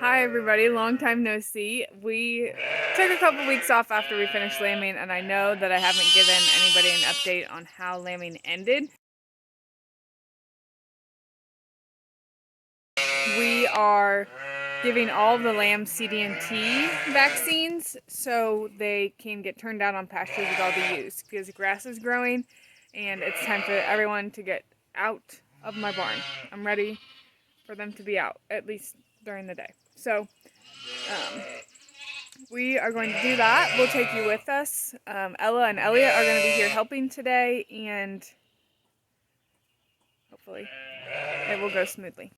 Hi everybody, long time no see. We took a couple weeks off after we finished lambing, and I know that I haven't given anybody an update on how lambing ended. We are giving all the lambs CD&T vaccines so they can get turned out on pastures with all the ewes because grass is growing and it's time for everyone to get out of my barn. I'm ready for them to be out, at least during the day. So we are going to do that. We'll take you with us. Ella and Elliot are going to be here helping today, and hopefully it will go smoothly.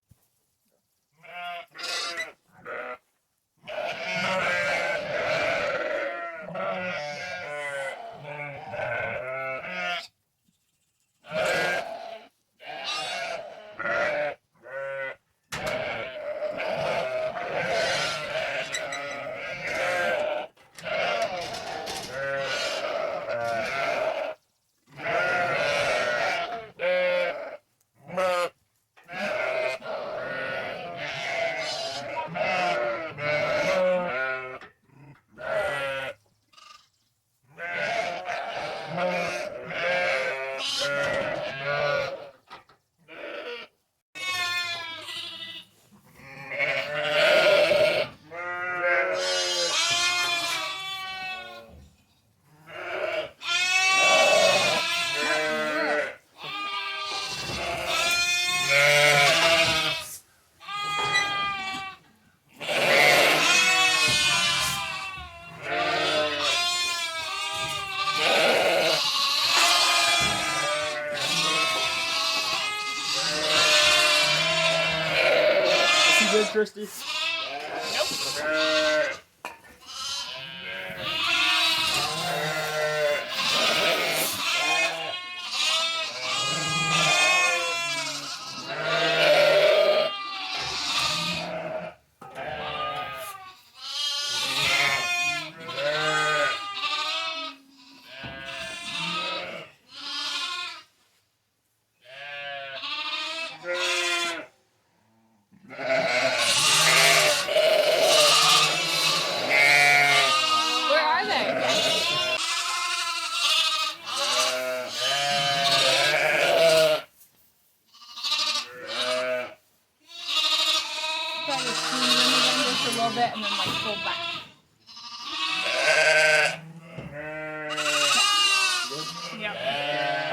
You good, Christy? Where are they? Try to squeeze them again just a little bit and then like pull back. Yep.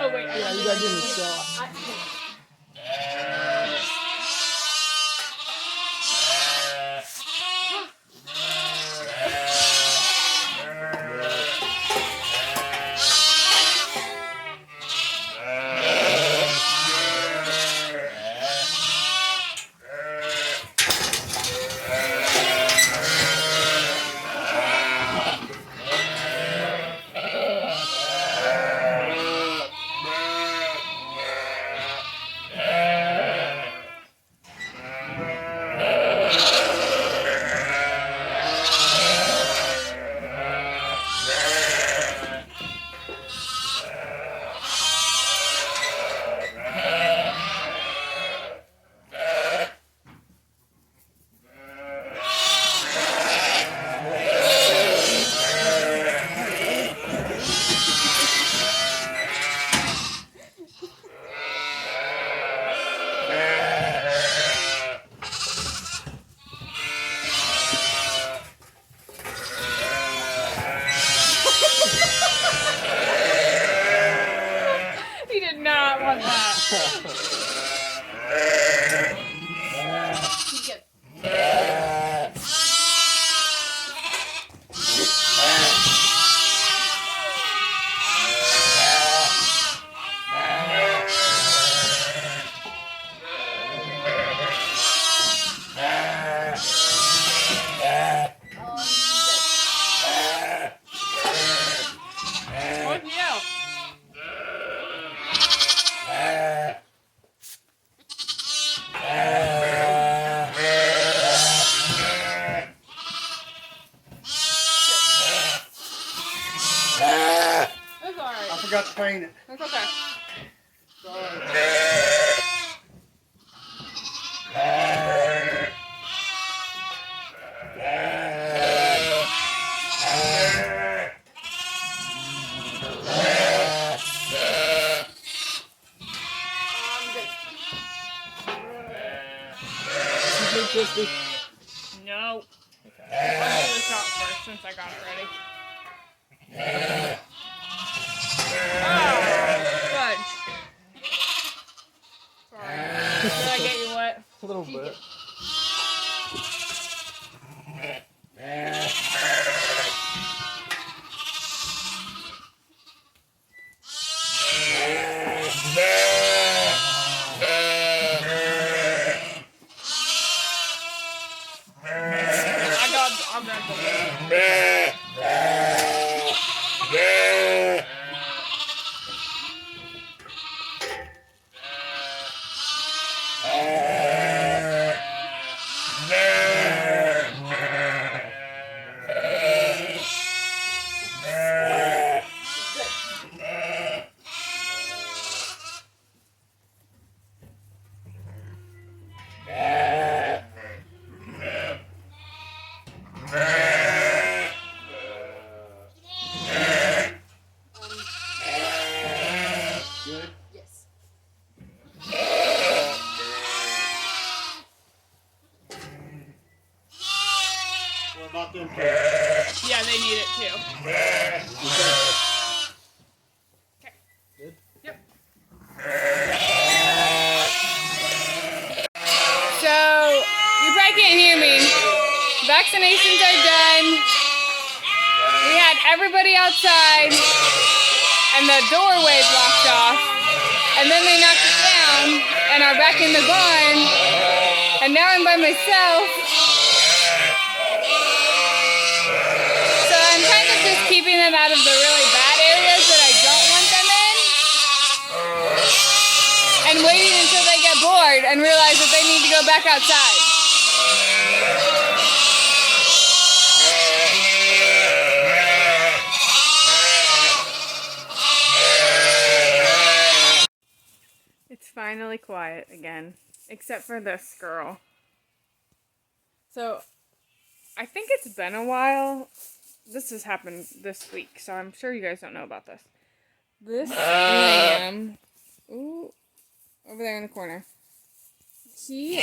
Oh wait. Yeah, you gotta give me a shot. He did not want that. He gets Oh, yeah. That's alright. I forgot to paint it. That's okay. Sorry. me, Christy? No. I'll do the top first since I got it ready. Oh, fudge. Sorry. Did I get you wet? A little bit. I'll grab the lid. Good? Yes. What about them kids? Yeah, they need it too. Okay. Good? Yep. So, you probably can't hear me. Vaccinations are done. We had everybody outside, and the doorway blocked off. And then they knocked it down, and are back in the barn. And now I'm by myself. So I'm kind of just keeping them out of the really bad areas that I don't want them in. And waiting until they get bored and realize that they need to go back outside. It's finally quiet again, except for this girl. So, I think it's been a while. This has happened this week, so I'm sure you guys don't know about this. This lamb, ooh, over there in the corner. He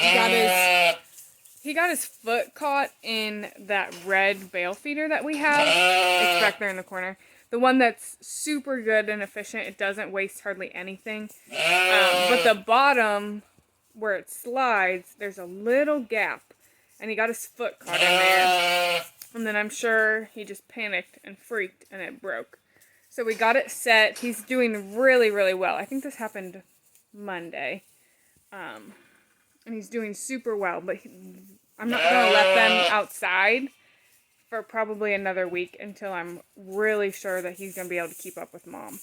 got his foot caught in that red bale feeder that we have. It's back there in the corner. The one that's super good and efficient. It doesn't waste hardly anything. But the bottom, where it slides, there's a little gap. And he got his foot caught in there. And then I'm sure he just panicked and freaked and it broke. So we got it set. He's doing really, really well. I think this happened Monday. And he's doing super well. But I'm not going to let them outside for probably another week until I'm really sure that he's going to be able to keep up with Mom.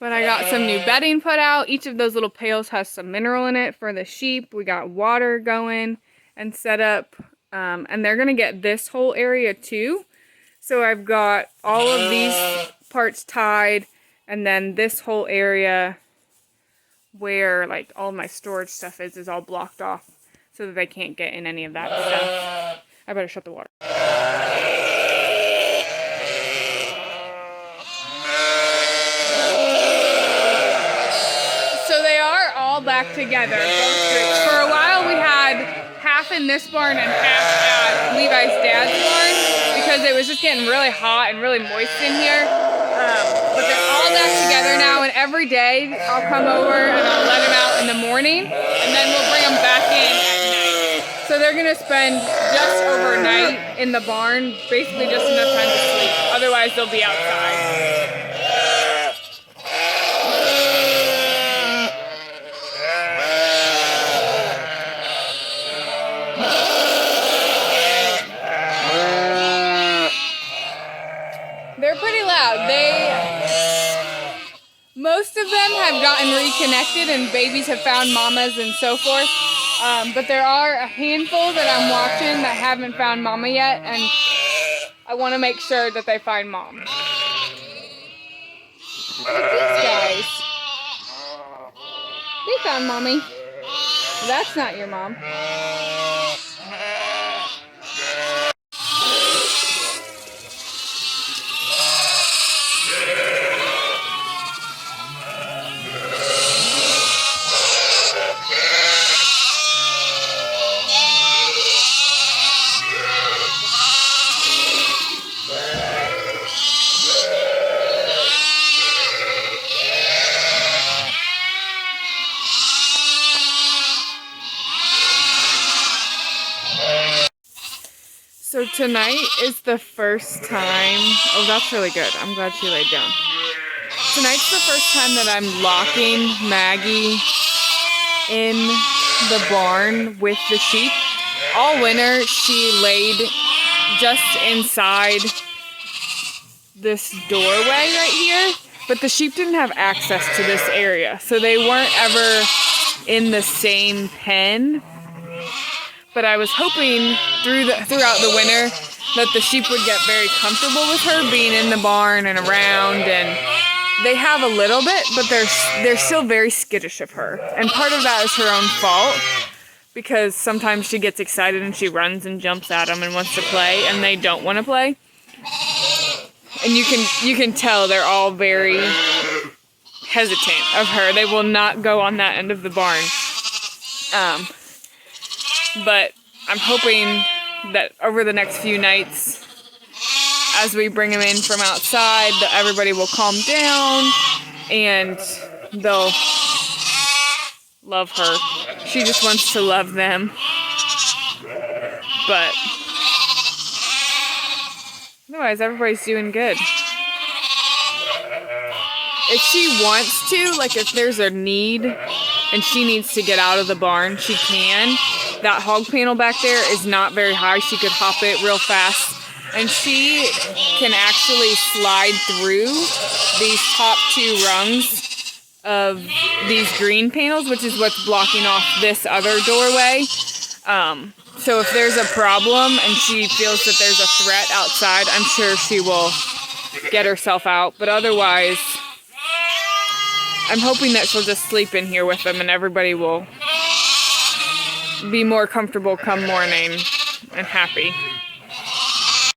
But I got some new bedding put out. Each of those little pails has some mineral in it for the sheep. We got water going and set up. And they're going to get this whole area too. So I've got all of these parts tied. And then this whole area where like all my storage stuff is all blocked off so that they can't get in any of that stuff. I better shut the water. So they are all back together, both groups. For a while we had half in this barn and half at Levi's dad's barn because it was just getting really hot and really moist in here. But they're all back together now, and every day I'll come over and I'll let them out in the morning, and then we'll bring them back in at night. So they're gonna spend just overnight in the barn, basically just enough time to sleep. Otherwise they'll be outside. They're pretty loud. Most of them have gotten reconnected and babies have found mamas and so forth. But there are a handful that I'm watching that haven't found mama yet, and I want to make sure that they find mom. Look at these guys. They found mommy. That's not your mom. So tonight is the first time, oh that's really good, I'm glad she laid down. Tonight's the first time that I'm locking Maggie in the barn with the sheep. All winter she laid just inside this doorway right here, but the sheep didn't have access to this area, so they weren't ever in the same pen. But I was hoping throughout the winter that the sheep would get very comfortable with her being in the barn and around, and they have a little bit, but they're still very skittish of her. And part of that is her own fault, because sometimes she gets excited and she runs and jumps at them and wants to play, and they don't want to play. And you can tell they're all very hesitant of her. They will not go on that end of the barn. But I'm hoping that over the next few nights, as we bring them in from outside, that everybody will calm down and they'll love her. She just wants to love them. But otherwise, everybody's doing good. If she wants to, like if there's a need and she needs to get out of the barn, she can. That hog panel back there is not very high. She could hop it real fast. And she can actually slide through these top two rungs of these green panels, which is what's blocking off this other doorway. So if there's a problem and she feels that there's a threat outside, I'm sure she will get herself out. But otherwise, I'm hoping that she'll just sleep in here with them and everybody will be more comfortable come morning and happy.